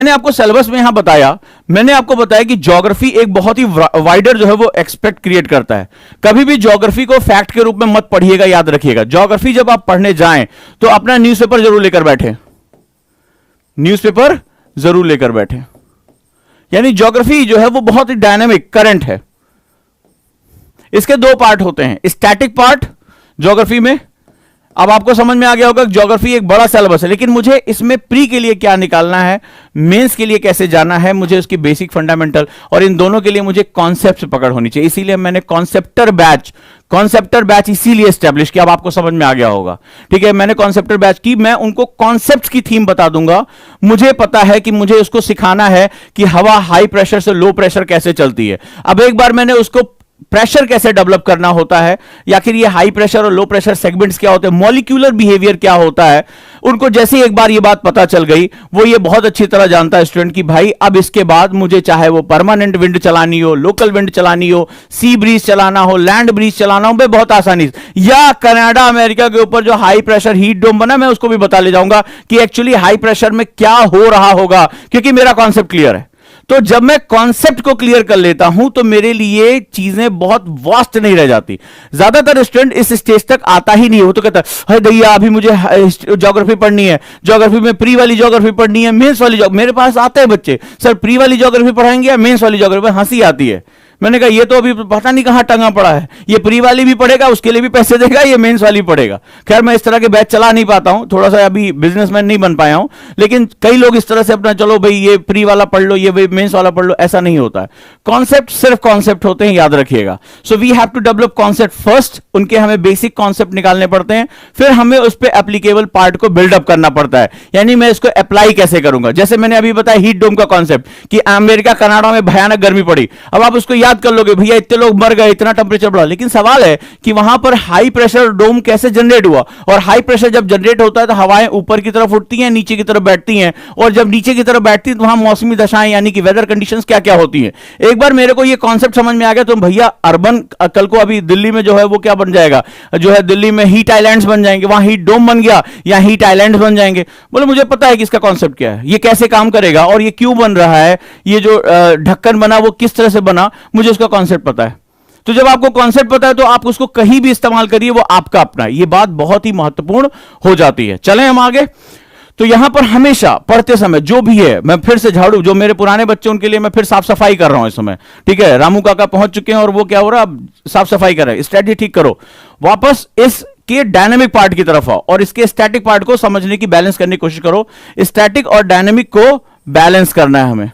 मैंने आपको सिलेबस में यहां बताया, मैंने आपको बताया कि ज्योग्राफी एक बहुत ही वाइडर जो है वो एक्सपेक्ट क्रिएट करता है। कभी भी ज्योग्राफी को फैक्ट के रूप में मत पढ़िएगा, याद रखिएगा। ज्योग्राफी जब आप पढ़ने जाएं तो अपना न्यूज़पेपर जरूर लेकर बैठे, न्यूज़पेपर जरूर लेकर बैठे। यानी ज्योग्राफी जो है वो बहुत ही डायनामिक करंट है। इसके दो पार्ट होते हैं, स्टैटिक पार्ट ज्योग्राफी में। अब आपको समझ में आ गया होगा ज्योग्राफी एक बड़ा सिलेबस है, लेकिन मुझे इसमें प्री के लिए क्या निकालना है, मेंस के लिए कैसे जाना है, मुझे उसकी बेसिक फंडामेंटल, और इन दोनों के लिए मुझे कॉन्सेप्ट पकड़ होनी चाहिए। इसीलिए मैंने कॉन्सेप्टर बैच इसीलिए एस्टेब्लिश किया। अब आपको समझ में आ गया होगा, ठीक है। मैंने कॉन्सेप्टर बैच की, मैं उनको कॉन्सेप्ट्स की थीम बता दूंगा। मुझे पता है कि मुझे उसको सिखाना है कि हवा हाई प्रेशर से लो प्रेशर कैसे चलती है। अब एक बार मैंने उसको प्रेशर कैसे डेवलप करना होता है, या फिर ये हाई प्रेशर और लो प्रेशर सेगमेंट्स क्या होते हैं, मॉलिक्यूलर बिहेवियर क्या होता है, उनको जैसे ही एक बार ये बात पता चल गई, वो ये बहुत अच्छी तरह जानता है स्टूडेंट कि भाई अब इसके बाद मुझे चाहे वो परमानेंट विंड चलानी हो, लोकल विंड चलानी हो, सी ब्रीज चलाना हो, लैंड ब्रीज चलाना हो, मैं बहुत आसानी से, या कनाडा अमेरिका के ऊपर जो हाई प्रेशर हीट डोम बना, मैं उसको भी बता ले जाऊंगा कि एक्चुअली हाई प्रेशर में क्या हो रहा होगा, क्योंकि मेरा कॉन्सेप्ट क्लियर है। तो जब मैं कॉन्सेप्ट को क्लियर कर लेता हूं तो मेरे लिए चीजें बहुत वास्ट नहीं रह जाती। ज्यादातर स्टूडेंट इस स्टेज तक आता ही नहीं हो, तो कहता है भैया अभी मुझे ज्योग्राफी पढ़नी है, ज्योग्राफी में प्री वाली ज्योग्राफी पढ़नी है, मेंस वाली मेरे पास आते हैं बच्चे, सर प्री वाली ज्योग्राफी पढ़ाएंगे या मेंस वाली ज्योग्राफी? हंसी आती है। मैंने कहा ये तो अभी पता नहीं कहां टंगा पड़ा है, ये प्री वाली भी पढ़ेगा, उसके लिए भी पैसे देगा, ये मेंस वाली पढ़ेगा। खैर मैं इस तरह के बैच चला नहीं पाता हूं, थोड़ा सा अभी बिजनेसमैन नहीं बन पाया हूं, लेकिन कई लोग इस तरह से अपना चलो भाई ये प्री वाला पढ़ लो, ये मेंस वाला पढ़ लो, ऐसा नहीं होता है। कॉन्सेप्ट सिर्फ कॉन्सेप्ट होते हैं, याद रखिएगा। So we have to develop concept first, उनके हमें बेसिक कॉन्सेप्ट निकालने पड़ते हैं, फिर हमें उस पर एप्लीकेबल पार्ट को बिल्डअप करना पड़ता है, यानी मैं इसको अप्लाई कैसे करूंगा। जैसे मैंने अभी बताया हीट डोम का कॉन्सेप्ट कि अमेरिका कनाडा में भयानक गर्मी पड़ी, अब आप उसको याद कर लोगे भैया इतने लोग मर गए, इतना टेंपरेचर बढ़ा, लेकिन सवाल है कि वहां पर हाई प्रेशर डोम कैसे जनरेट हुआ, और हाई प्रेशर जब जनरेट होता है तो हवाएं ऊपर की तरफ उठती हैं, नीचे की तरफ बैठती हैं, और जब नीचे की तरफ बैठती है तो वहां मौसमी दशाएं यानी कि वेदर कंडीशंस क्या क्या होती हैं। एक बार मेरे को ये कॉन्सेप्ट समझ में आ गया तो भैया अर्बन, कल को अभी दिल्ली में जो है वो क्या बन जाएगा, जो है दिल्ली में हीट आइलैंड्स बन जाएंगे, वहां हीट डोम बन गया या हीट आइलैंड्स बन जाएंगे। बोले मुझे पता है कि इसका कॉन्सेप्ट क्या है, ये कैसे काम करेगा और ये क्यों बन रहा है, ये जो ढक्कन बना वो किस तरह से बना, मुझे उसका कॉन्सेप्ट पता है। तो जब आपको कॉन्सेप्ट पता है तो आप उसको कहीं भी इस्तेमाल करिए, वो आपका अपना है। ये बात बहुत ही महत्वपूर्ण हो जाती है। चलें हम आगे। तो यहां पर हमेशा पढ़ते समय जो भी है, मैं फिर से झाड़ू, जो मेरे पुराने बच्चे उनके लिए मैं फिर साफ सफाई कर रहा हूं इस समय, ठीक है। रामू काका पहुंच चुके हैं और वो क्या हो रहा है, साफ सफाई कर रहे हैं, स्ट्रेटजी ठीक करो, वापस इस के डायनेमिक पार्ट की तरफ आओ और इसके स्टैटिक पार्ट को समझने की, बैलेंस करने की कोशिश करो। स्टैटिक और डायनेमिक को बैलेंस करना है हमें।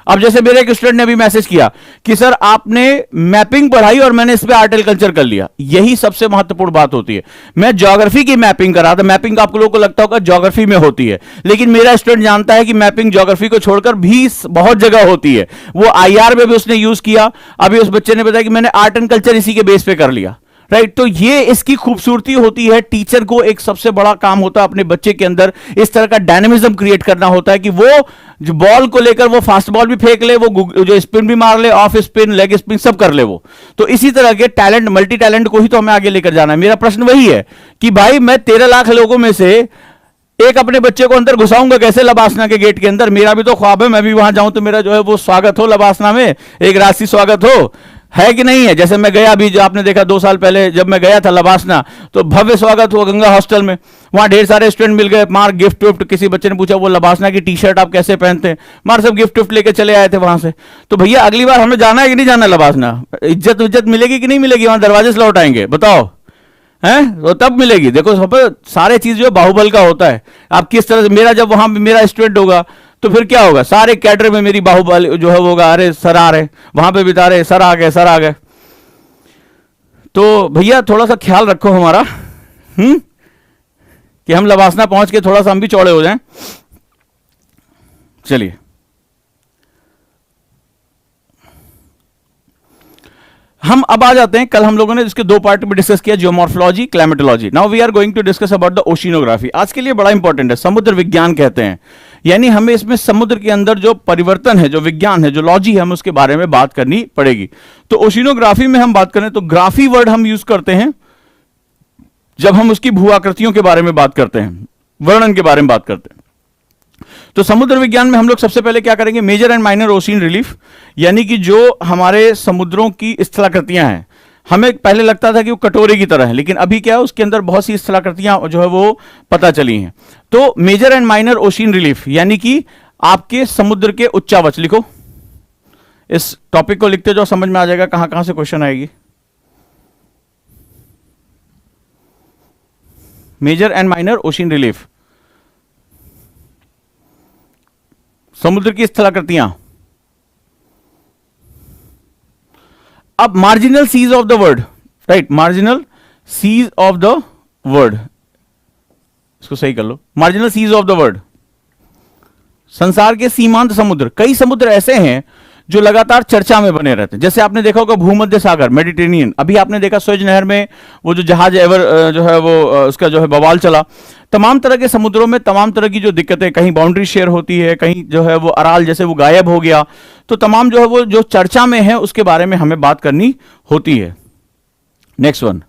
अब जैसे मेरे एक स्टूडेंट ने अभी मैसेज किया कि सर आपने मैपिंग पढ़ाई और मैंने इस पे आर्टिकल्चर कर लिया, यही सबसे महत्वपूर्ण बात होती है। मैं ज्योग्राफी की मैपिंग कर रहा था, मैपिंग आप लोगों को लगता होगा ज्योग्राफी में होती है, लेकिन मेरा स्टूडेंट जानता है कि मैपिंग ज्योग्राफी को छोड़कर भी बहुत जगह होती है। वो IR में भी उसने यूज किया। अभी उस बच्चे ने बताया कि मैंने आर्ट एंड कल्चर इसी के बेस पे कर लिया, राइट। तो ये इसकी खूबसूरती होती है। टीचर को एक सबसे बड़ा काम होता है अपने बच्चे के अंदर इस तरह का डायनेमिज्म क्रिएट करना होता है कि वो जो बॉल को लेकर वो फास्ट बॉल भी फेंक ले, वो जो स्पिन भी मार ले, ऑफ स्पिन, लेग स्पिन सब कर ले वो। तो इसी तरह के टैलेंट, मल्टी टैलेंट को ही तो हमें आगे लेकर जाना है। मेरा प्रश्न वही है कि भाई मैं 13 लाख लोगों में से एक अपने बच्चे को अंदर घुसाऊंगा कैसे लबासना के गेट के अंदर? मेरा भी तो ख्वाब है मैं भी वहां जाऊं तो मेरा जो है वो स्वागत हो लबासना में, एक राशि स्वागत हो, है कि नहीं है? जैसे मैं गया अभी, जो आपने देखा 2 साल पहले जब मैं गया था लबासना, तो भव्य स्वागत हुआ गंगा हॉस्टल में। वहां ढेर सारे स्टूडेंट मिल गए, मार गिफ्ट विफ्ट, किसी बच्चे ने पूछा वो लबासना की टी-शर्ट आप कैसे पहनते हैं, मार सब गिफ्ट विफ्ट लेके चले आए थे वहां से। तो भैया अगली बार हमें जाना है कि नहीं जाना लबासना? इज्जत मिलेगी कि नहीं मिलेगी? वहां दरवाजे से लौट आएंगे, बताओ हैं? तो तब मिलेगी। देखो सब सारे चीज जो बाहुबल का होता है, आप किस तरह से, मेरा जब वहां मेरा स्टूडेंट होगा तो फिर क्या होगा, सारे कैडर में मेरी बाहुबल जो है वो, अरे सर आ रहे, वहां पे बिता रहे, सर आ गए, सर आ गए। तो भैया थोड़ा सा ख्याल रखो हमारा, कि हम लबासना पहुंच के थोड़ा सा हम भी चौड़े हो जाएं। चलिए हम अब आ जाते हैं, कल हम लोगों ने इसके 2 पार्ट में डिस्कस किया, geomorphology, climatology. Now we are going to discuss about the oceanography. आज के लिए बड़ा इंपॉर्टेंट है, समुद्र विज्ञान कहते हैं, यानी हमें इसमें समुद्र के अंदर जो परिवर्तन है, जो विज्ञान है, जो लॉजी है, हम उसके बारे में बात करनी पड़ेगी। तो ओशिनोग्राफी में हम बात करें तो ग्राफी वर्ड हम यूज करते हैं जब हम उसकी भू आकृतियों के बारे में बात करते हैं, वर्णन के बारे में बात करते हैं। तो समुद्र विज्ञान में हम लोग सबसे पहले क्या करेंगे, major and minor ocean relief, यानी कि जो हमारे समुद्रों की स्थलाकृतियां हैं, हमें पहले लगता था कि वो कटोरे की तरह है, लेकिन अभी क्या है, उसके अंदर बहुत सी स्थलाकृतियां जो है वो पता चली हैं। तो major and minor ocean relief यानी कि आपके समुद्र के उच्चावच लिखो, इस टॉपिक को लिखते जाओ, समझ में आ जाएगा कहां कहां से क्वेश्चन आएगी। Major and minor ocean relief, समुद्र की स्थलाकृतियां। अब marginal seas of the world, right, marginal seas of the world, इसको सही कर लो, marginal seas of the world, संसार के सीमांत समुद्र। कई समुद्र ऐसे हैं जो लगातार चर्चा में बने रहते हैं, जैसे आपने देखा होगा भूमध्य सागर, मेडिटेरेनियन, अभी आपने देखा स्वेज नहर में वो जो जहाज एवर जो है वो उसका जो है बवाल चला। तमाम तरह के समुद्रों में तमाम तरह की जो दिक्कतें, कहीं बाउंड्री शेयर होती है, कहीं जो है वो अराल जैसे वो गायब हो गया, तो तमाम जो है वो जो चर्चा में है उसके बारे में हमें बात करनी होती है। नेक्स्ट वन,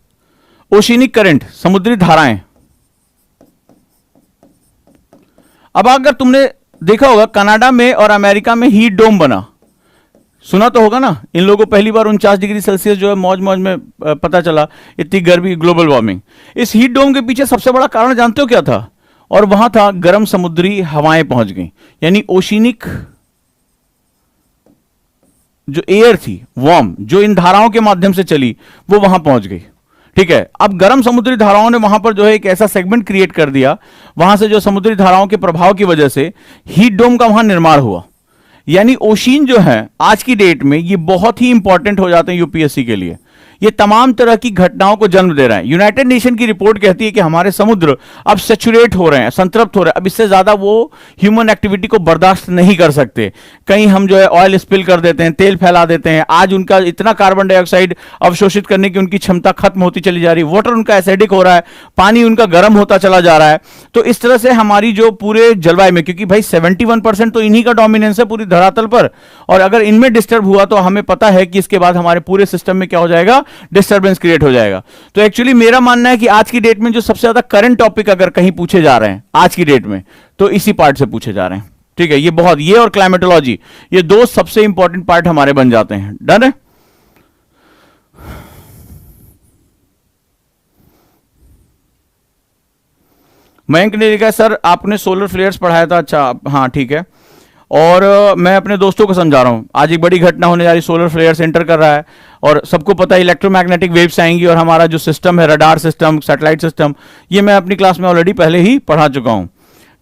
ओशिनिक करंट, समुद्री धाराएं। अब अगर तुमने देखा होगा कनाडा में और अमेरिका में हीट डोम बना, सुना तो होगा ना, इन लोगों को पहली बार 49 डिग्री सेल्सियस जो है मौज मौज में पता चला, इतनी गर्मी, ग्लोबल वार्मिंग। इस हीट डोम के पीछे सबसे बड़ा कारण जानते हो क्या था? और वहां था गर्म समुद्री हवाएं पहुंच गई, यानी ओशिनिक जो एयर थी वार्म, जो इन धाराओं के माध्यम से चली, वो वहां पहुंच गई। ठीक है, अब गर्म समुद्री धाराओं ने वहां पर जो है एक ऐसा सेगमेंट क्रिएट कर दिया, वहां से जो समुद्री धाराओं के प्रभाव की वजह से हीट डोम का वहां निर्माण हुआ। यानी ओशिन जो है आज की डेट में ये बहुत ही इंपॉर्टेंट हो जाते हैं यूपीएससी के लिए। ये तमाम तरह की घटनाओं को जन्म दे रहा है। यूनाइटेड नेशन की रिपोर्ट कहती है कि हमारे समुद्र अब सैचुरेट हो रहे हैं, संतृप्त हो रहे हैं, अब इससे ज्यादा वो ह्यूमन एक्टिविटी को बर्दाश्त नहीं कर सकते। कहीं हम जो है ऑयल स्पिल कर देते हैं, तेल फैला देते हैं, आज उनका इतना कार्बन डाइऑक्साइड अवशोषित करने की उनकी क्षमता खत्म होती चली जा रही है, वाटर उनका एसिडिक हो रहा है, पानी उनका गर्म होता चला जा रहा है। तो इस तरह से हमारी जो पूरे जलवायु में, क्योंकि भाई 71% तो इन्हीं का डोमिनेंस है पूरी धरातल पर, और अगर इनमें डिस्टर्ब हुआ तो हमें पता है कि इसके बाद हमारे पूरे सिस्टम में क्या हो जाएगा, डिस्टर्बेंस क्रिएट हो जाएगा। तो एक्चुअली मेरा मानना है कि आज की डेट में जो सबसे ज्यादा करंट टॉपिक अगर कहीं पूछे जा रहे हैं आज की डेट में, तो इसी पार्ट से पूछे जा रहे हैं। ठीक है, ये और क्लाइमेटोलॉजी, ये दो सबसे इंपॉर्टेंट पार्ट हमारे बन जाते हैं। डन है? मयंक ने लिखा सर आपने सोलर फ्लेयर्स पढ़ाया था। अच्छा, हाँ ठीक है। और मैं अपने दोस्तों को समझा रहा हूं, आज एक बड़ी घटना होने जा रही, सोलर फ्लेयर्स एंटर कर रहा है, और सबको पता है इलेक्ट्रोमैग्नेटिक वेव्स आएंगी, और हमारा जो सिस्टम है, रडार सिस्टम, सैटेलाइट सिस्टम, ये मैं अपनी क्लास में ऑलरेडी पहले ही पढ़ा चुका हूं।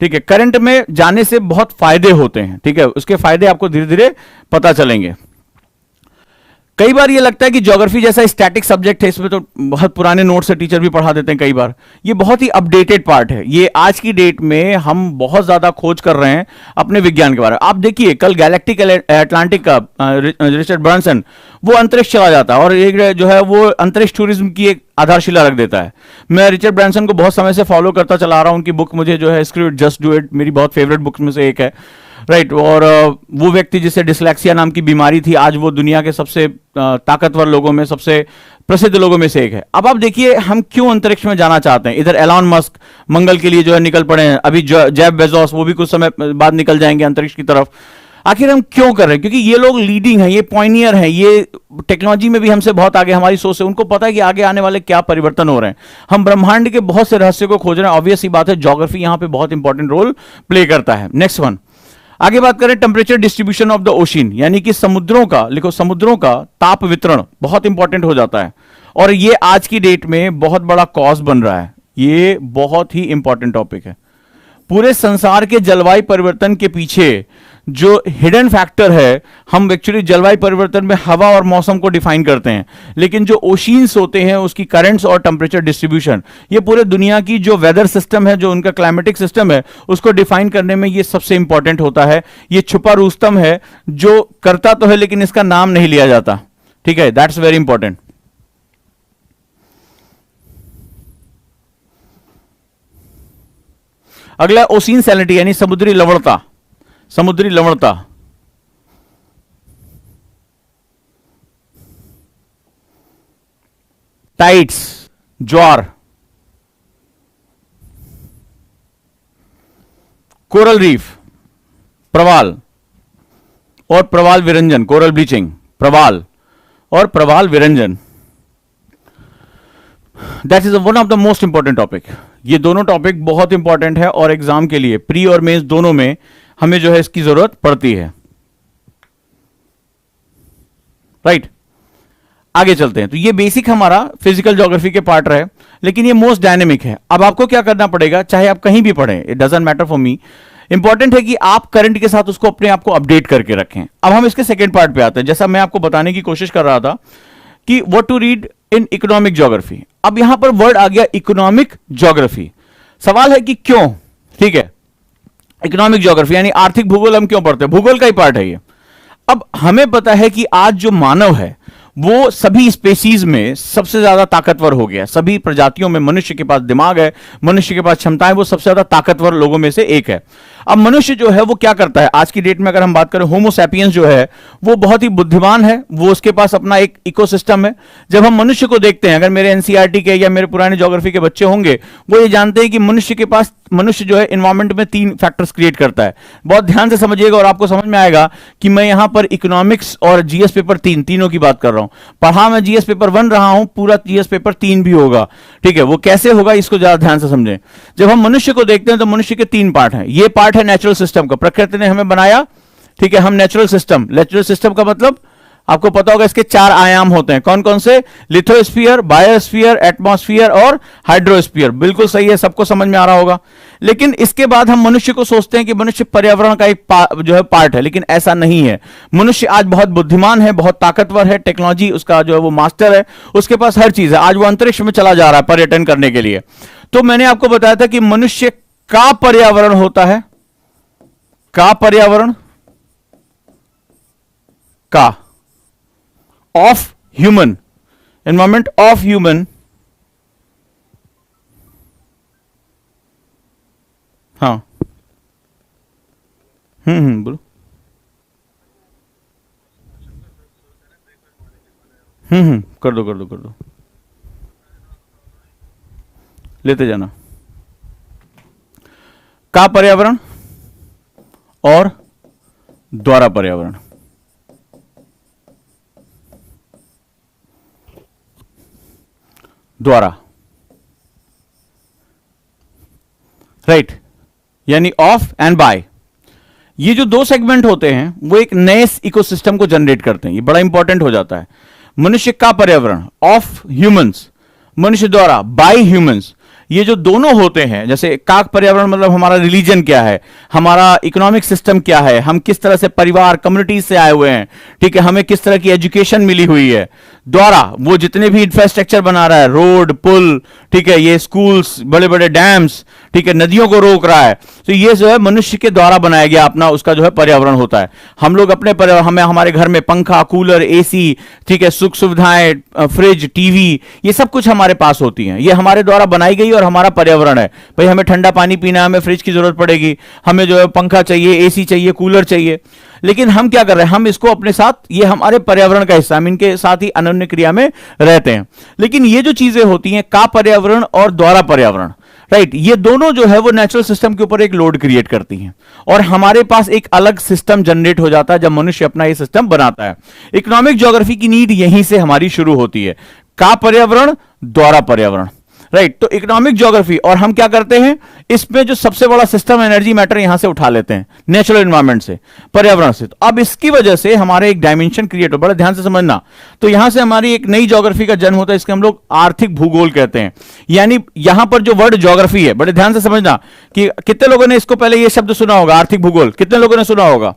ठीक है, करंट में जाने से बहुत फायदे होते हैं। ठीक है, उसके फायदे आपको धीरे धीरे पता चलेंगे। कई बार ये लगता है कि ज्योग्राफी जैसा स्टैटिक सब्जेक्ट है, इसमें तो बहुत पुराने नोट से टीचर भी पढ़ा देते हैं कई बार। ये बहुत ही अपडेटेड पार्ट है। ये आज की डेट में हम बहुत ज्यादा खोज कर रहे हैं अपने विज्ञान के बारे में। आप देखिए कल गैलेक्टिक अटलांटिक का रिचर्ड ब्रांसन वो अंतरिक्ष चला जाता है, और एक जो है वो अंतरिक्ष टूरिज्म की एक आधारशिला रख देता है। मैं रिचर्ड ब्रांसन को बहुत समय से फॉलो करता चला रहा हूं, उनकी बुक मुझे जो है screw it just do it मेरी बहुत फेवरेट बुक में से एक है। राइट, और वो व्यक्ति जिसे डिसलेक्सिया नाम की बीमारी थी, आज वो दुनिया के सबसे ताकतवर लोगों में, सबसे प्रसिद्ध लोगों में से एक है। अब आप देखिए हम क्यों अंतरिक्ष में जाना चाहते हैं। इधर एलॉन मस्क मंगल के लिए जो है निकल पड़े हैं, अभी जेफ बेजोस वो भी कुछ समय बाद निकल जाएंगे अंतरिक्ष की तरफ। आखिर हम क्यों कर रहे हैं? क्योंकि ये लोग लीडिंग हैं, ये पॉइनियर हैं, ये टेक्नोलॉजी में भी हमसे बहुत आगे, हमारी सोच से उनको पता है कि आगे आने वाले क्या परिवर्तन हो रहे हैं। हम ब्रह्मांड के बहुत से रहस्य को खोज रहे हैं। ऑब्वियस ही बात है, ज्योग्राफी यहां पे बहुत इंपॉर्टेंट रोल प्ले करता है। नेक्स्ट वन, आगे बात करें temperature distribution of the ocean, यानी कि समुद्रों का, लिखो समुद्रों का ताप वितरण बहुत इंपॉर्टेंट हो जाता है, और ये आज की डेट में बहुत बड़ा कॉज बन रहा है। ये बहुत ही इंपॉर्टेंट टॉपिक है। पूरे संसार के जलवायु परिवर्तन के पीछे जो हिडन फैक्टर है, हम एक्चुअली जलवायु परिवर्तन में हवा और मौसम को डिफाइन करते हैं, लेकिन जो ओशियंस होते हैं उसकी करंट्स और टेम्परेचर डिस्ट्रीब्यूशन, ये पूरे दुनिया की जो वेदर सिस्टम है, जो उनका क्लाइमेटिक सिस्टम है, उसको डिफाइन करने में ये सबसे इंपॉर्टेंट होता है। ये छुपा रुस्तम है जो करता तो है लेकिन इसका नाम नहीं लिया जाता। ठीक है, दैट्स वेरी इंपॉर्टेंट। अगला ओशियन सैलिनिटी, यानी समुद्री लवणता। समुद्री लवणता, टाइड्स, ज्वार, कोरल रीफ, प्रवाल और प्रवाल विरंजन, कोरल ब्लीचिंग, प्रवाल और प्रवाल विरंजन, that is one of the most important topic. ये दोनों टॉपिक बहुत इंपॉर्टेंट है और एग्जाम के लिए प्री और मेंस दोनों में हमें जो है इसकी जरूरत पड़ती है। राइट, आगे चलते हैं। तो ये बेसिक हमारा फिजिकल ज्योग्राफी के पार्ट रहे, लेकिन ये मोस्ट डायनेमिक है। अब आपको क्या करना पड़ेगा, चाहे आप कहीं भी पढ़ें, it doesn't matter for me, important है कि आप करंट के साथ उसको अपने आप को अपडेट करके रखें। अब हम इसके सेकंड पार्ट पे आते हैं। जैसा मैं आपको बताने की कोशिश कर रहा था कि what to read in economic geography. अब यहां पर वर्ड आ गया इकोनॉमिक ज्योग्राफी। सवाल है कि क्यों, ठीक है, इकोनॉमिक ज्योग्राफी यानी आर्थिक भूगोल हम क्यों पढ़ते हैं, भूगोल का ही पार्ट है ये। अब हमें पता है कि आज जो मानव है वो सभी स्पेसीज में सबसे ज्यादा ताकतवर हो गया। सभी प्रजातियों में मनुष्य के पास दिमाग है, मनुष्य के पास क्षमताएं, वो सबसे ज्यादा ताकतवर लोगों में से एक है। अब मनुष्य जो है वो क्या करता है, आज की डेट में अगर हम बात करें, होमो सैपियंस जो है वो बहुत ही बुद्धिमान है, वो उसके पास अपना एक इकोसिस्टम है। जब हम मनुष्य को देखते हैं, अगर मेरे एनसीईआरटी के या मेरे पुराने ज्योग्राफी के बच्चे होंगे वो ये जानते हैं कि मनुष्य जो है एनवायरमेंट में 3 फैक्टर्स क्रिएट करता है। बहुत ध्यान से समझिएगा और आपको समझ में आएगा कि मैं यहां पर इकोनॉमिक्स और जीएस पेपर 3 तीनों की बात कर रहा हूं। पढ़ा मैं जीएस पेपर 1 रहा हूं, पूरा जीएस पेपर 3 भी होगा, ठीक है। वो कैसे होगा इसको ज्यादा ध्यान से समझें। जब हम मनुष्य को देखते हैं तो मनुष्य के 3 पार्ट हैं। ये पार्ट है नेचुरल सिस्टम का, प्रकृति ने हमें बनाया, ठीक है। हम नेचुरल सिस्टम का मतलब आपको पता होगा, इसके 4 आयाम होते हैं। कौन कौन से, लिथोस्फीयर, बायोस्फीयर, एटमॉस्फेयर और हाइड्रोस्फीयर। बिल्कुल सही है, सबको समझ में आ रहा होगा। लेकिन इसके बाद हम मनुष्य को सोचते हैं कि मनुष्य पर्यावरण का एक जो है पार्ट है, लेकिन ऐसा नहीं है। मनुष्य आज बहुत बुद्धिमान है, बहुत ताकतवर है, टेक्नोलॉजी उसका जो है वो मास्टर है, उसके पास हर चीज है। आज वो अंतरिक्ष में चला जा रहा है पर्यटन करने के लिए। तो मैंने आपको बताया था कि मनुष्य का पर्यावरण होता है, का पर्यावरण का, of human, environment of human, हाँ, बोलो, कर दो, लेते जाना। का पर्यावरण और द्वारा पर्यावरण, द्वारा, राइट, यानी ऑफ एंड बाय। ये जो 2 सेगमेंट होते हैं वो एक नए इकोसिस्टम को जनरेट करते हैं। ये बड़ा इंपॉर्टेंट हो जाता है। मनुष्य का पर्यावरण, ऑफ ह्यूमंस, मनुष्य द्वारा, बाय ह्यूमंस। ये जो दोनों होते हैं, जैसे काक पर्यावरण मतलब हमारा रिलीजन क्या है, हमारा इकोनॉमिक सिस्टम क्या है, हम किस तरह से परिवार कम्युनिटीज से आए हुए हैं, ठीक है, हमें किस तरह की एजुकेशन मिली हुई है। द्वारा वो जितने भी इंफ्रास्ट्रक्चर बना रहा है, रोड, पुल, ठीक है, ये स्कूल्स, बड़े बड़े डैम्स, ठीक है, नदियों को रोक रहा है, तो ये जो है मनुष्य के द्वारा बनाया गया अपना उसका जो है पर्यावरण होता है। हम लोग अपने हमें हमारे घर में पंखा, कूलर, एसी, ठीक है, सुख सुविधाएं, फ्रिज, टीवी, ये सब कुछ हमारे पास होती हैं। ये हमारे द्वारा बनाई गई और हमारा पर्यावरण है। भाई हमें ठंडा पानी पीना है, हमें फ्रिज की जरूरत पड़ेगी, हमें जो है पंखा चाहिए, एसी चाहिए, कूलर चाहिए। लेकिन हम क्या कर रहे हैं, हम इसको अपने साथ, ये हमारे पर्यावरण का हिस्सा, हम इनके साथ ही अनन्य क्रिया में रहते हैं। लेकिन ये जो चीजें होती हैं, का पर्यावरण और द्वारा पर्यावरण, राइट, ये दोनों जो है वो नेचुरल सिस्टम के ऊपर एक लोड क्रिएट करती हैं और हमारे पास एक अलग सिस्टम जनरेट हो जाता है जब मनुष्य अपना ये सिस्टम बनाता है। इकोनॉमिक ज्योग्राफी की नीड यहीं से हमारी शुरू होती है, का पर्यावरण, द्वारा पर्यावरण, राइट। तो इकोनॉमिक ज्योग्राफी, और हम क्या करते हैं, इसमें जो सबसे बड़ा सिस्टम एनर्जी मैटर यहां से उठा लेते हैं, नेचुरल एनवायरनमेंट से, पर्यावरण से। तो अब इसकी वजह से हमारे एक डायमेंशन क्रिएट हो, बड़ा ध्यान से समझना। तो यहां से हमारी एक नई ज्योग्राफी का जन्म होता है, इसके हम लोग आर्थिक भूगोल कहते हैं। यानी यहां पर जो वर्ड ज्योग्राफी है, बड़े ध्यान से समझना कि कितने लोगों ने इसको पहले यह शब्द सुना होगा, आर्थिक भूगोल, कितने लोगों ने सुना होगा?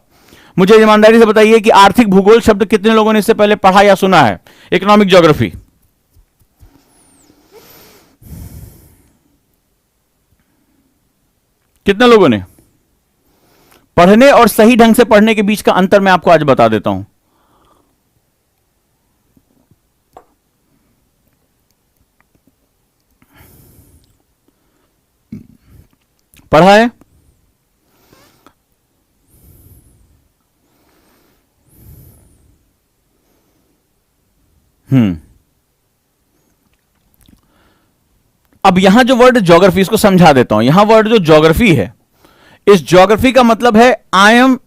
मुझे ईमानदारी से बताइए कि आर्थिक भूगोल शब्द कितने लोगों ने इससे पहले पढ़ा या सुना है? इकोनॉमिक ज्योग्राफी कितने लोगों ने? पढ़ने और सही ढंग से पढ़ने के बीच का अंतर मैं आपको आज बता देता हूं। पढ़ा है? अब यहां जो वर्ड ज्योग्राफी, इसको समझा देता हूं। यहां वर्ड जो ज्योग्राफी है, इस ज्योग्राफी का मतलब है I am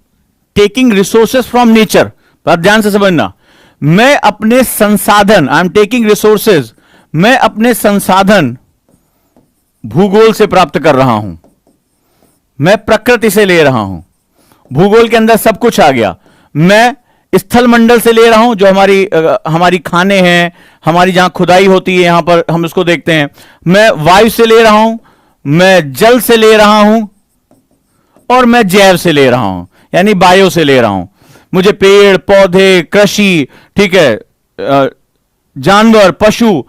taking resources from nature. बात ध्यान से समझना, मैं अपने संसाधन, आई एम टेकिंग रिसोर्सेज, मैं अपने संसाधन भूगोल से प्राप्त कर रहा हूं, मैं प्रकृति से ले रहा हूं। भूगोल के अंदर सब कुछ आ गया। मैं स्थल मंडल से ले रहा हूं, जो हमारी खाने हैं, हमारी जहां खुदाई होती है, यहां पर हम उसको देखते हैं। मैं वायु से ले रहा हूं, मैं जल से ले रहा हूं, और मैं जैव से ले रहा हूं, यानी बायो से ले रहा हूं। मुझे पेड़ पौधे, कृषि, ठीक है, जानवर, पशु,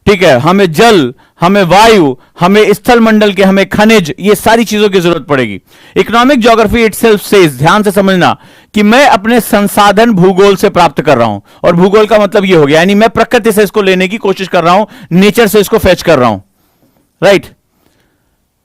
ठीक है, हमें जल, हमें वायु, हमें स्थल मंडल के, हमें खनिज, ये सारी चीजों की जरूरत पड़ेगी। इकोनॉमिक ज्योग्राफी इटसेल्फ सेज, ध्यान से समझना, कि मैं अपने संसाधन भूगोल से प्राप्त कर रहा हूं। और भूगोल का मतलब ये हो गया, यानी मैं प्रकृति से इसको लेने की कोशिश कर रहा हूं, नेचर से इसको फेच कर रहा हूं। राइट?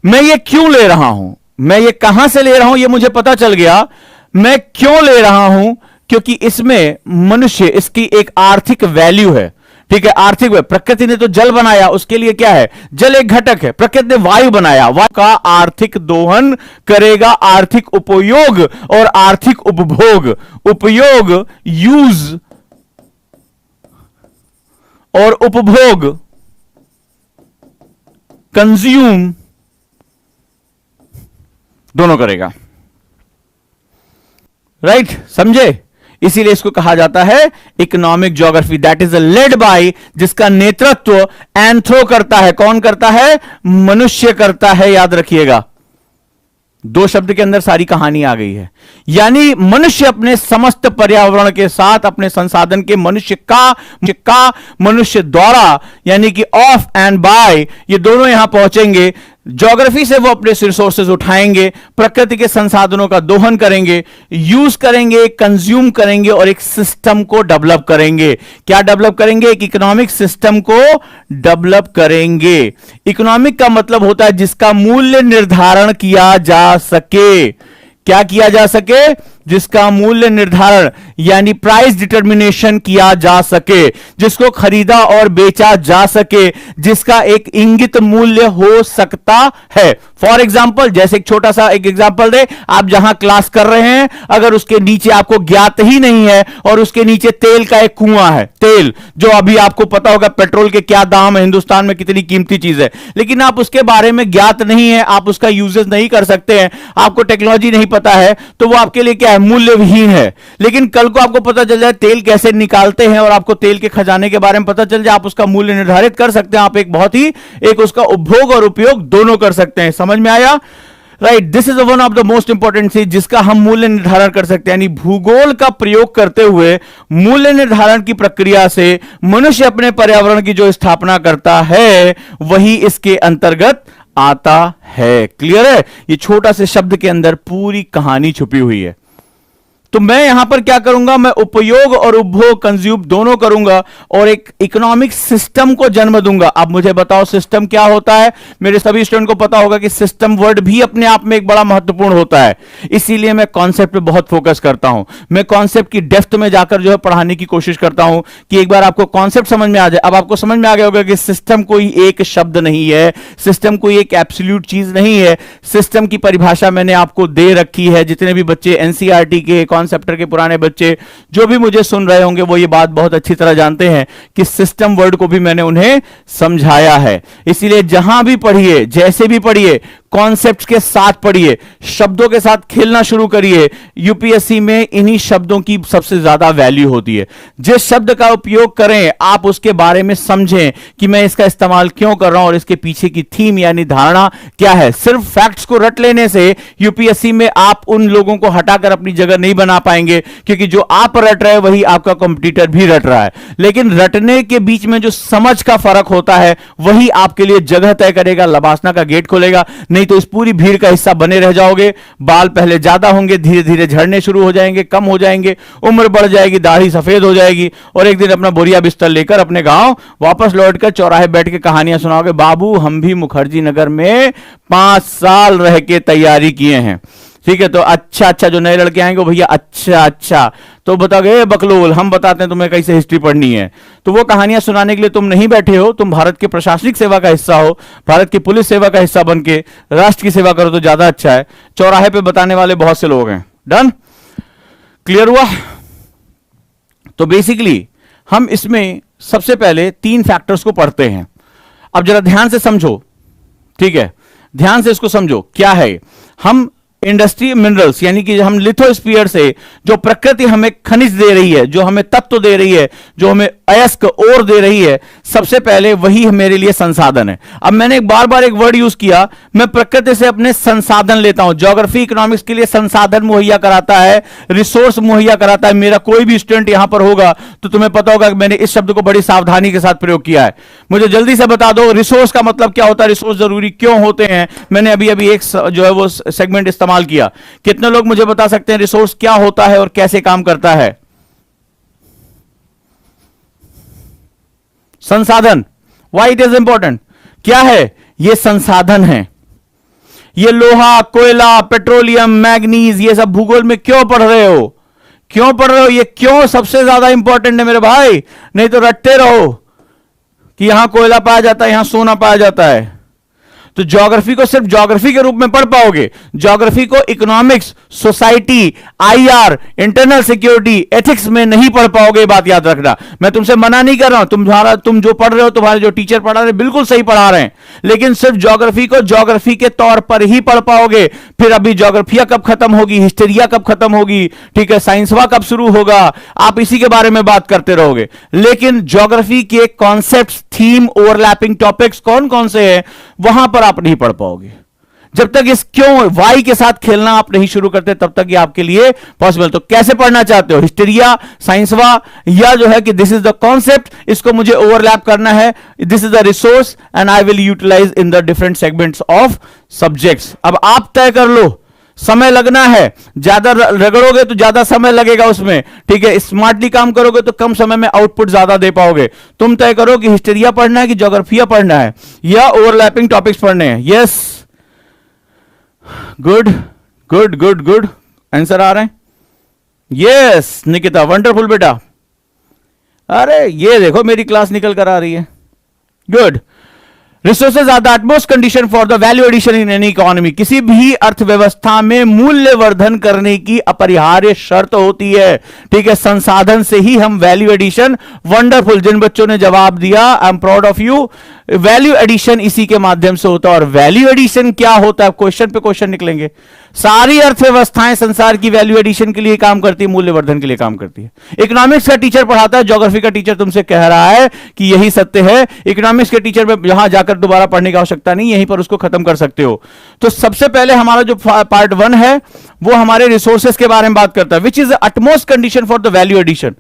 मैं ये क्यों ले रहा हूं, मैं ये कहां से ले रहा हूं, ये मुझे पता चल गया। मैं क्यों ले रहा हूं? क्योंकि इसमें मनुष्य, इसकी एक आर्थिक वैल्यू है। ठीक है, आर्थिक वैल्यू। प्रकृति ने तो जल बनाया, उसके लिए क्या है? जल एक घटक है। प्रकृति ने वायु बनाया, वायु का आर्थिक दोहन करेगा, आर्थिक उपयोग और आर्थिक उपभोग। उपयोग, यूज, और उपभोग, कंज्यूम, दोनों करेगा। राइट? समझे? इसीलिए इसको कहा जाता है economic geography. That is led by, जिसका नेतृत्व एंथ्रो करता है। कौन करता है? मनुष्य करता है। याद रखिएगा, दो शब्द के अंदर सारी कहानी आ गई है। यानी मनुष्य अपने समस्त पर्यावरण के साथ, अपने संसाधन के, मनुष्य द्वारा, यानी कि ऑफ एंड बाय, ये दोनों यहां पहुंचेंगे। ज्योग्राफी से वो अपने रिसोर्सेज उठाएंगे, प्रकृति के संसाधनों का दोहन करेंगे, यूज करेंगे, कंज्यूम करेंगे, और एक सिस्टम को डेवलप करेंगे। क्या डेवलप करेंगे? एक इकोनॉमिक सिस्टम को डेवलप करेंगे। इकोनॉमिक का मतलब होता है जिसका मूल्य निर्धारण किया जा सके। क्या किया जा सके? जिसका मूल्य निर्धारण, यानी प्राइस डिटर्मिनेशन किया जा सके, जिसको खरीदा और बेचा जा सके, जिसका एक इंगित मूल्य हो सकता है। फॉर एग्जाम्पल, जैसे एक छोटा सा एक एग्जाम्पल दे, आप जहां क्लास कर रहे हैं, अगर उसके नीचे आपको ज्ञात ही नहीं है और उसके नीचे तेल का एक कुआं है, तेल, जो अभी आपको पता होगा पेट्रोल के क्या दाम है, हिंदुस्तान में कितनी कीमती चीज है, लेकिन आप उसके बारे में ज्ञात नहीं है, आप उसका यूजेस नहीं कर सकते हैं, आपको टेक्नोलॉजी नहीं पता है, तो वो आपके लिए क्या है? मूल्यविहीन है। लेकिन कल को आपको पता चल जाए तेल कैसे निकालते हैं और आपको तेल के खजाने के बारे में पता चल जाए, आप उसका मूल्य निर्धारित कर सकते हैं। आप एक बहुत ही, एक उसका उपभोग और उपयोग दोनों कर सकते हैं। समझ में आया? Right? This is one of the most important चीज जिसका हम मूल्य निर्धारण कर सकते हैं। यानी भूगोल का प्रयोग करते हुए मूल्य निर्धारण की प्रक्रिया से मनुष्य अपने पर्यावरण की जो स्थापना करता है, वही इसके अंतर्गत आता है। क्लियर है? ये छोटा से शब्द के अंदर पूरी कहानी छुपी हुई है। तो मैं यहां पर क्या करूंगा? मैं उपयोग और उपभोग, कंज्यूम दोनों करूंगा और एक इकोनॉमिक सिस्टम को जन्म दूंगा। अब मुझे बताओ सिस्टम क्या होता है? मेरे सभी स्टूडेंट को पता होगा कि सिस्टम वर्ड भी अपने आप में एक बड़ा महत्वपूर्ण होता है। इसीलिए मैं कॉन्सेप्ट पे बहुत फोकस करता हूं। मैं कॉन्सेप्ट की डेप्थ में जाकर जो है पढ़ाने की कोशिश करता हूं कि एक बार आपको कॉन्सेप्ट समझ में आ जाए। अब आपको समझ में आ गया होगा कि सिस्टम कोई एक शब्द नहीं है, सिस्टम कोई एक एब्सोल्यूट चीज नहीं है। सिस्टम की परिभाषा मैंने आपको दे रखी है। जितने भी बच्चे एनसीईआरटी के कॉन्सेप्टर के पुराने बच्चे जो भी मुझे सुन रहे होंगे, वो ये बात बहुत अच्छी तरह जानते हैं कि सिस्टम वर्ड को भी मैंने उन्हें समझाया है। इसीलिए जहां भी पढ़िए, जैसे भी पढ़िए, कॉन्सेप्ट्स के साथ पढ़िए, शब्दों के साथ खेलना शुरू करिए। यूपीएससी में इन्हीं शब्दों की सबसे ज्यादा वैल्यू होती है। जिस शब्द का उपयोग करें, आप उसके बारे में समझें कि मैं इसका इस्तेमाल क्यों कर रहा हूं और इसके पीछे की थीम यानी धारणा क्या है। सिर्फ फैक्ट्स को रट लेने से यूपीएससी में आप उन लोगों को हटाकर अपनी जगह नहीं बना पाएंगे, क्योंकि जो आप रट रहे हैं वही आपका कंपटीटर भी रट रहा है। लेकिन रटने के बीच में जो समझ का फर्क होता है, वही आपके लिए जगह तय करेगा, लबासना का गेट खोलेगा। नहीं तो इस पूरी भीड़ का हिस्सा बने रह जाओगे। बाल पहले ज्यादा होंगे, धीरे धीरे झड़ने शुरू हो जाएंगे, कम हो जाएंगे, उम्र बढ़ जाएगी, दाढ़ी सफेद हो जाएगी, और एक दिन अपना बोरिया बिस्तर लेकर अपने गांव वापस लौटकर चौराहे बैठ के कहानियां सुनाओगे, बाबू हम भी मुखर्जी नगर में 5 साल रह के तैयारी किए हैं। ठीक है, तो अच्छा अच्छा जो नए लड़के आएंगे वो भैया अच्छा अच्छा, तो बताओगे बकलोल हम बताते हैं तुम्हें कैसे हिस्ट्री पढ़नी है। तो वो कहानियां सुनाने के लिए तुम नहीं बैठे हो, तुम भारत के प्रशासनिक सेवा का हिस्सा हो, भारत की पुलिस सेवा का हिस्सा बन के राष्ट्र की सेवा करो तो ज्यादा अच्छा है। चौराहे पे बताने वाले बहुत से लोग हैं। डन, क्लियर हुआ? तो बेसिकली हम इसमें सबसे पहले 3 फैक्टर्स को पढ़ते हैं। अब जरा ध्यान से समझो, ठीक है, ध्यान से इसको समझो क्या है। हम इंडस्ट्री मिनरल्स यानी कि हम लिथोस्फीयर से जो प्रकृति हमें खनिज दे रही है, जो हमें तत्व दे रही है, जो हमें अयस्क ओर दे रही है, सबसे पहले वही मेरे लिए संसाधन है। अब मैंने बार बार एक वर्ड यूज किया, मैं प्रकृति से अपने संसाधन लेता हूं। ज्योग्राफी इकोनॉमिक्स के लिए संसाधन मुहैया कराता है, रिसोर्स मुहैया कराता है। मेरा कोई भी स्टूडेंट यहां पर होगा तो तुम्हें पता होगा कि मैंने इस शब्द को बड़ी सावधानी के साथ प्रयोग किया है। मुझे जल्दी से बता दो रिसोर्स का मतलब क्या होता है, रिसोर्स जरूरी क्यों होते हैं। मैंने अभी अभी एक जो है वो सेगमेंट इस्तेमाल किया। कितने लोग मुझे बता सकते हैं रिसोर्स क्या होता है और कैसे काम करता है? संसाधन, व्हाई इट इज इंपॉर्टेंट, क्या है ये? संसाधन है। ये लोहा, कोयला, पेट्रोलियम, मैग्नीज, ये सब भूगोल में क्यों पढ़ रहे हो? क्यों पढ़ रहे हो? ये क्यों सबसे ज्यादा इंपॉर्टेंट है मेरे भाई? नहीं तो रटते रहो कि यहां कोयला पाया जाता है, यहां सोना पाया जाता है। तो ज्योग्राफी को सिर्फ ज्योग्राफी के रूप में पढ़ पाओगे, ज्योग्राफी को economics, society, IR, internal security, ethics में नहीं पढ़ पाओगे। बात याद रखना, मैं तुमसे मना नहीं कर रहा हूं, तुम जो पढ़ रहे हो, तुम्हारे जो टीचर पढ़ा रहे बिल्कुल सही पढ़ा रहे हैं, लेकिन सिर्फ ज्योग्राफी को ज्योग्राफी के तौर पर ही पढ़ पाओगे। फिर अभी ज्योग्राफिया कब खत्म होगी, हिस्टेरिया कब खत्म होगी, ठीक है, साइंसवा कब शुरू होगा, आप इसी के बारे में बात करते रहोगे। लेकिन ज्योग्राफी के कॉन्सेप्ट, थीम, ओवरलैपिंग टॉपिक्स कौन कौन से हैं वहां पर आप नहीं पढ़ पाओगे। जब तक इस क्यों वाई के साथ खेलना आप नहीं शुरू करते तब तक ये आपके लिए पॉसिबल। तो कैसे पढ़ना चाहते हो, हिस्टेरिया, साइंसवा, या जो है कि दिस इज द कॉन्सेप्ट, इसको मुझे ओवरलैप करना है, this is the resource and I will utilize in the different segments of subjects. अब आप तय कर लो, समय लगना है, ज्यादा रगड़ोगे तो ज्यादा समय लगेगा उसमें, ठीक है, स्मार्टली काम करोगे तो कम समय में आउटपुट ज्यादा दे पाओगे। तुम तय करो कि हिस्टेरिया पढ़ना है कि ज्योग्राफिया पढ़ना है या ओवरलैपिंग टॉपिक्स पढ़ने हैं। Yes, good good good good, answer आ रहे हैं। यस निकिता, वंडरफुल बेटा। अरे ये देखो मेरी क्लास निकल कर आ रही है, good. Resources are the utmost condition for the value addition in any economy. किसी भी अर्थव्यवस्था में मूल्य वर्धन करने की अपरिहार्य शर्त होती है, ठीक है, संसाधन से ही हम वैल्यू एडिशन। वंडरफुल, जिन बच्चों ने जवाब दिया, I am proud of you. Value addition इसी के माध्यम से होता है। और वैल्यू एडिशन क्या होता है, क्वेश्चन पे क्वेश्चन निकलेंगे। सारी अर्थव्यवस्थाएं संसार की वैल्यू एडिशन के लिए काम करती है, मूल्यवर्धन के लिए काम करती है। इकोनॉमिक्स का टीचर पढ़ाता है, ज्योग्राफी का टीचर तुमसे कह रहा है कि यही सत्य है। इकोनॉमिक्स के टीचर में यहां जाकर दोबारा पढ़ने की आवश्यकता नहीं, यहीं पर उसको खत्म कर सकते हो। तो सबसे पहले हमारा जो पार्ट 1 है वो हमारे रिसोर्सेज के बारे में बात करता है, which is the utmost condition for the value addition.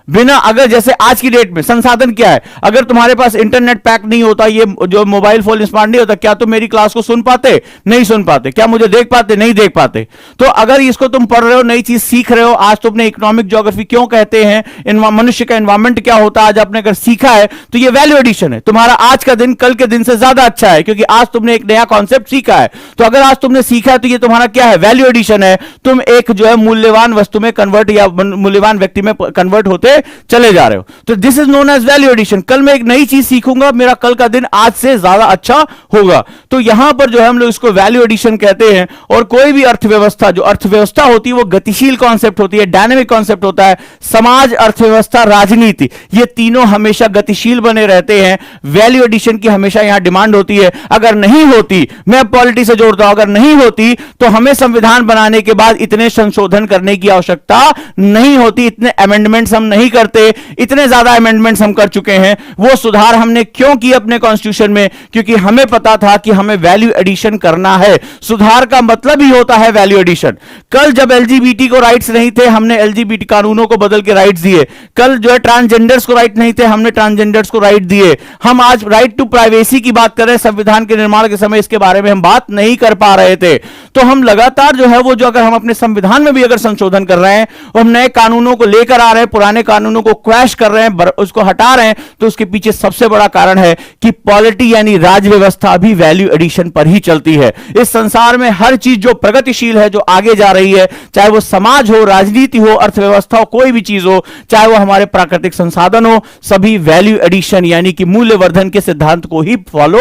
बिना, अगर जैसे आज की डेट में संसाधन क्या है, अगर तुम्हारे पास इंटरनेट पैक नहीं होता, ये जो मोबाइल फोन स्मार्ट नहीं होता, क्या तुम मेरी क्लास को सुन पाते? नहीं सुन पाते। क्या मुझे देख पाते? नहीं देख पाते। तो अगर इसको तुम पढ़ रहे हो, नई चीज सीख रहे हो, आज तुमने इकोनॉमिक ज्योग्राफी क्यों कहते हैं, मनुष्य का एनवायरमेंट क्या होता है, आज आपने अगर सीखा है तो ये वैल्यू एडिशन है। तुम्हारा आज का दिन कल के दिन से ज्यादा अच्छा है, क्योंकि आज तुमने एक नया कॉन्सेप्ट सीखा है। तो अगर आज तुमने सीखा है तो ये तुम्हारा क्या है, वैल्यू एडिशन है। तुम एक जो है मूल्यवान वस्तु में कन्वर्ट या मूल्यवान व्यक्ति में कन्वर्ट होते चले जा रहे हो। तो this is known as value addition. कल मैं एक नई चीज सीखूंगा, मेरा कल का दिन आज से ज्यादा अच्छा होगा। तो यहां पर जो है हम लोग इसको वैल्यू एडिशन कहते हैं। और कोई भी अर्थव्यवस्था, जो अर्थव्यवस्था होती है वो गतिशील कॉन्सेप्ट होती है, डायनेमिक कॉन्सेप्ट होता है। समाज, अर्थव्यवस्था, राजनीति, ये तीनों हमेशा गतिशील बने रहते हैं। वैल्यू एडिशन की हमेशा यहां डिमांड होती है। अगर नहीं होती, मैं पॉलिटी से जोड़ता हूं, अगर नहीं होती तो हमें संविधान बनाने के बाद इतने संशोधन करने की आवश्यकता नहीं होती, इतने अमेंडमेंट्स हम नहीं करते। इतने ज्यादा अमेंडमेंट्स हम कर चुके हैं। वो सुधार हमने क्यों किए अपने कॉन्स्टिट्यूशन में? क्योंकि हमें पता था कि हमें वैल्यू एडिशन करना है। सुधार का मतलब ही होता है वैल्यू एडिशन। कल जब एलजीबीटी को राइट्स नहीं थे, हमने एलजीबीटी कानूनों को बदल के राइट्स दिए। कल जो है ट्रांसजेंडर्स को राइट नहीं थे, हमने ट्रांसजेंडर्स को राइट दिए। हम आज राइट टू प्राइवेसी की बात कर रहे हैं, संविधान के निर्माण के समय इसके बारे में हम बात नहीं कर पा रहे थे। तो हम लगातार जो है वो, जो अगर हम अपने संविधान में भी अगर संशोधन कर रहे हैं और हम नए कानूनों को लेकर आ रहे हैं, पुराने कानूनों को क्रैश कर रहे हैं, उसको हटा रहे हैं, तो उसके पीछे सबसे बड़ा कारण है कि पॉलिटी यानी राज व्यवस्था भी वैल्यू एडिशन पर ही चलती है। इस संसार में हर चीज जो प्रगतिशील है, जो आगे जा रही है, चाहे वो समाज हो, राजनीति हो, अर्थव्यवस्था हो, कोई भी चीज हो, चाहे वो हमारे प्राकृतिक संसाधन हो, सभी वैल्यू एडिशन यानी कि मूल्यवर्धन के सिद्धांत को ही फॉलो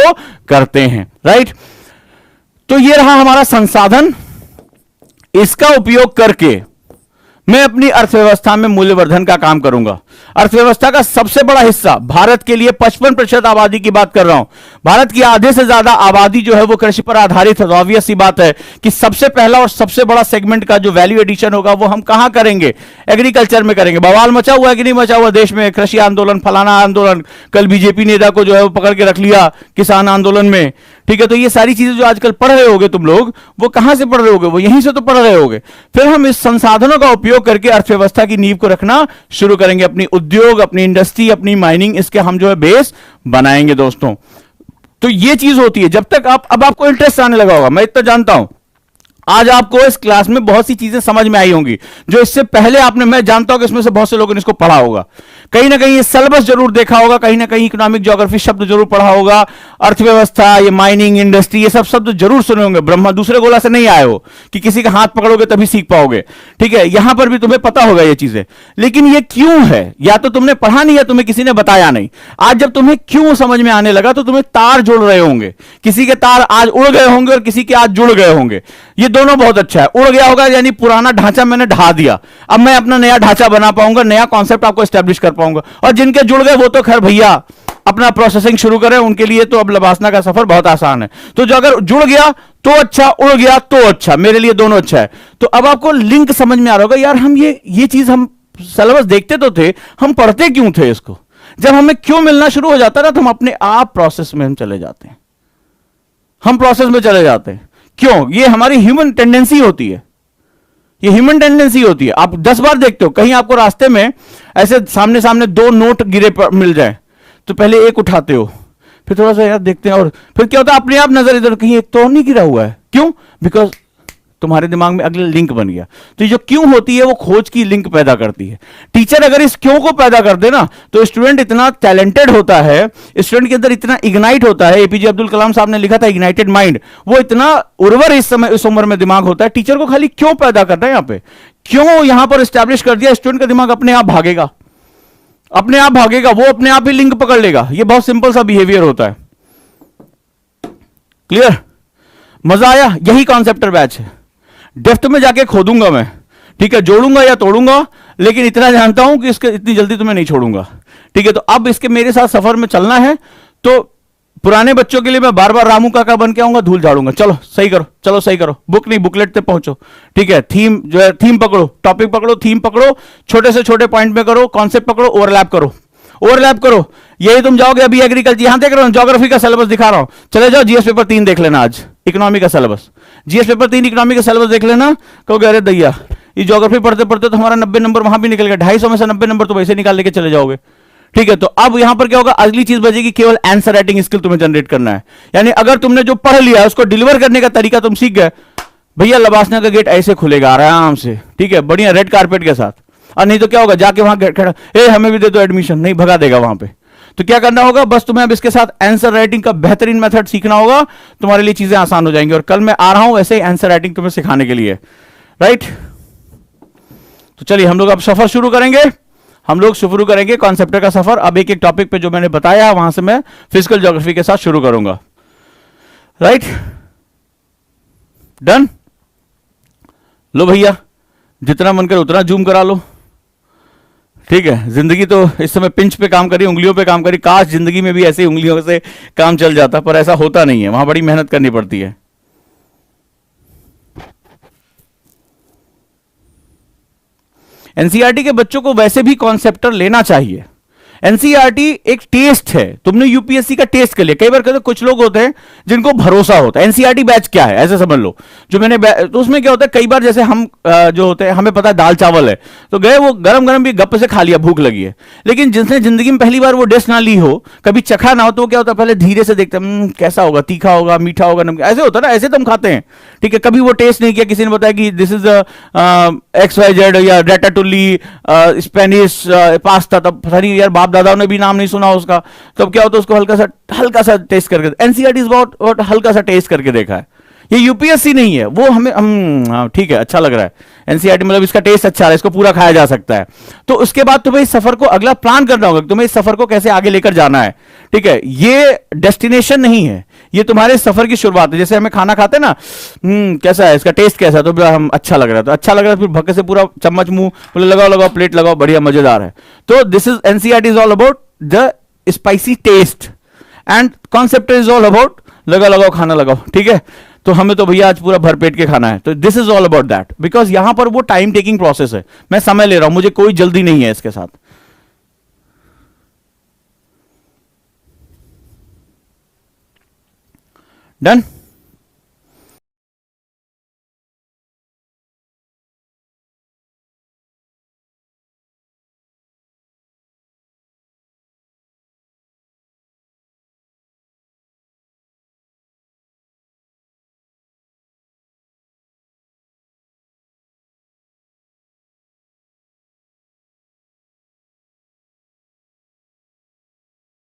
करते हैं। राइट? तो ये रहा हमारा संसाधन। इसका उपयोग करके मैं अपनी अर्थव्यवस्था में मूल्यवर्धन का काम करूंगा। अर्थव्यवस्था का सबसे बड़ा हिस्सा भारत के लिए 55% आबादी की बात कर रहा हूं। भारत की आधे से ज्यादा आबादी जो है वो कृषि पर आधारित है। तो ऑब्वियस सी बात है कि सबसे पहला और सबसे बड़ा सेगमेंट का जो वैल्यू एडिशन होगा वो हम कहां करेंगे? एग्रीकल्चर में करेंगे। बवाल मचा हुआ है कि नहीं मचा हुआ देश में? कृषि आंदोलन, फलाना आंदोलन, कल बीजेपी नेता को जो है वो पकड़ के रख लिया किसान आंदोलन में। ठीक है, तो ये सारी चीजें जो आजकल पढ़ रहे होगे तुम लोग, वो कहां से पढ़ रहे होगे? वो यहीं से तो पढ़ रहे होगे। फिर हम इस संसाधनों का उपयोग करके अर्थव्यवस्था की नींव को रखना शुरू करेंगे। अपनी उद्योग, अपनी इंडस्ट्री, अपनी माइनिंग, इसके हम जो है बेस बनाएंगे दोस्तों। तो ये चीज होती है। जब तक अब आपको इंटरेस्ट आने लगा होगा, मैं इतना जानता हूं, आज आपको इस क्लास में बहुत सी चीजें समझ में आई होंगी जो इससे पहले आपने, मैं जानता हूं कि इसमें से बहुत से लोगों ने इसको पढ़ा होगा, कहीं ना कहीं ये सिलेबस जरूर देखा होगा, कहीं ना कहीं इकोनॉमिक ज्योग्राफी शब्द जरूर पढ़ा होगा, अर्थव्यवस्था, ये माइनिंग, इंडस्ट्री, ये सब शब्द जरूर सुने होंगे। ब्रह्मा दूसरे गोला से नहीं आए हो कि किसी का हाथ पकड़ोगे तभी सीख पाओगे। ठीक है, यहां पर भी तुम्हें पता होगा ये चीजें, लेकिन ये क्यों है? या तो तुमने पढ़ा नहीं या तुम्हें किसी ने बताया नहीं। आज जब तुम्हें क्यों समझ में आने लगा तो तुम्हें तार जुड़ रहे होंगे। किसी के तार आज उड़ गए होंगे और किसी के आज जुड़ गए होंगे। ये दोनों बहुत अच्छा है। उड़ गया होगा यानी पुराना ढांचा मैंने ढा दिया, अब मैं अपना नया ढांचा बना पाऊंगा, नया कॉन्सेप्ट आपको एस्टेब्लिश कर पाऊंगा। और जिनके जुड़ गए वो तो खैर भैया अपना प्रोसेसिंग शुरू करें, उनके लिए तो अब लबासना का सफर बहुत आसान है। तो जो अगर जुड़ गया तो अच्छा, उड़ गया तो अच्छा, मेरे लिए दोनों अच्छा है। तो अब आपको लिंक समझ में आ रहा होगा, यार हम ये चीज हम सिलेबस देखते तो थे, हम पढ़ते क्यों थे इसको? जब हमें क्यों मिलना शुरू हो जाता ना तो हम अपने आप प्रोसेस में हम चले जाते हैं। हम प्रोसेस में चले जाते हैं। क्यों? ये हमारी ह्यूमन टेंडेंसी होती है। ये ह्यूमन टेंडेंसी होती है। आप 10 बार देखते हो, कहीं आपको रास्ते में ऐसे सामने सामने 2 नोट गिरे मिल जाए तो पहले एक उठाते हो, फिर थोड़ा सा यार देखते हैं, और फिर क्या होता है अपने आप नजर इधर, कहीं एक तो नहीं गिरा हुआ है। क्यों? बिकॉज तुम्हारे दिमाग में अगले लिंक बन गया। तो जो क्यों होती है वो खोज की लिंक पैदा करती है। टीचर अगर इस क्यों को पैदा कर दे ना तो स्टूडेंट इतना टैलेंटेड होता है, स्टूडेंट के अंदर इतना इग्नाइट होता है। एपीजे अब्दुल कलाम साहब ने लिखा था इग्नाइटेड माइंड, वो इतना उर्वर इस समय इस उम्र में दिमाग होता है। टीचर को खाली क्यों पैदा करना है, यहां पे क्यों यहां पर स्टैब्लिश कर दिया, स्टूडेंट का दिमाग अपने आप भागेगा, अपने आप भागेगा, वो अपने आप ही लिंक पकड़ लेगा। ये बहुत सिंपल सा बिहेवियर होता है। क्लियर? मजा आया? यही कॉन्सेप्टर बैच है। डेप्थ में जाके खोदूंगा मैं, ठीक है, जोड़ूंगा या तोड़ूंगा, लेकिन इतना जानता हूं कि इसके इतनी जल्दी तुम्हें नहीं छोड़ूंगा। ठीक है, तो अब इसके मेरे साथ सफर में चलना है। तो पुराने बच्चों के लिए मैं बार बार रामू काका बन के आऊंगा, धूल झाड़ूंगा। चलो सही करो, चलो सही करो, बुक नहीं बुकलेट पे पहुंचो। ठीक है, थीम जो है, थीम पकड़ो, टॉपिक पकड़ो, थीम पकड़ो, छोटे से छोटे पॉइंट में करो, कॉन्सेप्ट पकड़ो, ओवरलैप करो, ओवरलैप करो। यही तुम जाओगे अभी एग्रीकल्चर, यहां देख रहा हूं ज्योग्राफी का सिलेबस दिखा रहा हूं, चले जाओ जीएस पेपर 3 देख लेना। आज इकोनॉमी का सिलेबस, जीएस पेपर 3 इकोनॉमी का सिलेबस देख लेना। कहोगे अरे दैया ये ज्योग्राफी पढ़ते पढ़ते तो हमारा 90 नंबर वहां भी निकल गया, 250 में से 90 नंबर तो वैसे निकाल लेके चले जाओगे। ठीक है, तो अब यहां पर क्या होगा, अगली चीज बचेगी, केवल आंसर राइटिंग स्किल तुम्हें जनरेट करना है। यानी अगर तुमने जो पढ़ लिया उसको डिलीवर करने का तरीका तुम सीख गए, भैया लबासना का गेट ऐसे खुलेगा आराम से। ठीक है, बढ़िया रेड कारपेट के साथ। और नहीं तो क्या होगा, जाके वहां खड़ा, ए हमें भी दे दो एडमिशन, नहीं भगा देगा वहां पे। तो क्या करना होगा, बस तुम्हें अब इसके साथ आंसर राइटिंग का बेहतरीन मेथड सीखना होगा, तुम्हारे लिए चीजें आसान हो जाएंगी। और कल मैं आ रहा हूं ऐसे ही आंसर राइटिंग तुम्हें सिखाने के लिए। राइट? तो चलिए हम लोग अब सफर शुरू करेंगे। हम लोग शुरू करेंगे कॉन्सेप्टर का सफर। अब एक एक टॉपिक पे जो मैंने बताया है वहां से मैं फिजिकल ज्योग्राफी के साथ शुरू करूंगा। राइट? डन? लो भैया, जितना मन करे उतना जूम करा लो। ठीक है, जिंदगी तो इस समय पिंच पे काम करी, उंगलियों पे काम करी। काश जिंदगी में भी ऐसे उंगलियों से काम चल जाता, पर ऐसा होता नहीं है, वहां बड़ी मेहनत करनी पड़ती है। एनसीईआरटी के बच्चों को वैसे भी कॉन्सेप्टर लेना चाहिए। एनसीईआरटी एक टेस्ट है, तुमने यूपीएससी का टेस्ट कर लिया। कई बार कहते कुछ लोग होते हैं जिनको भरोसा होता है। एनसीईआरटी बैच क्या है ऐसे समझ लो, जो मैंने तो उसमें क्या होता है, कई बार जैसे हम जो होते हैं, हमें पता है दाल चावल है, तो गए वो गरम गरम भी गप से खा लिया, भूख लगी है। लेकिन जिसने जिंदगी में पहली बार वो डिश ना ली हो, कभी चखा ना हो, तो क्या होता है, पहले धीरे से देखते हैं कैसा होगा, तीखा होगा, मीठा होगा, नमकीन, ऐसे होता है ना, ऐसे तो हम खाते हैं। ठीक है, कभी वो टेस्ट नहीं किया, किसी ने बताया कि दिस इज XYZ या रेटाटुली स्पेनिश पास्ता, तब पता नहीं यार, बाप दादाओं ने भी नाम नहीं सुना उसका, तब क्या होता है, उसको हल्का सा टेस्ट करके, एनसीईआरटी बहुत हल्का सा टेस्ट करके देखा है। ये यूपीएससी नहीं है, वो हमें ठीक है, अच्छा लग रहा है एनसीईआरटी, मतलब इसका टेस्ट अच्छा है, इसको पूरा खाया जा सकता है। तो उसके बाद तुम्हें इस सफर को अगला प्लान करना होगा, तुम्हें इस सफर को कैसे आगे लेकर जाना है। ठीक है, ये डेस्टिनेशन नहीं है, ये तुम्हारे सफर की शुरुआत है। जैसे हमें खाना खाते हैं ना, कैसा है, इसका टेस्ट कैसा है, तो हम अच्छा लग रहा है, तो अच्छा लग रहा है, फिर भक्के से पूरा चम्मच मुंह बोले लगाओ लगाओ, प्लेट लगाओ, बढ़िया मजेदार है। तो this is NCERT is all about the spicy taste and concept is all about लगाओ खाना लगाओ। ठीक है, तो हमें तो भैया आज पूरा भरपेट के खाना है, तो this is all about that, because यहां पर वो टाइम टेकिंग प्रोसेस है, मैं समय ले रहा हूं, मुझे कोई जल्दी नहीं है इसके साथ। डन।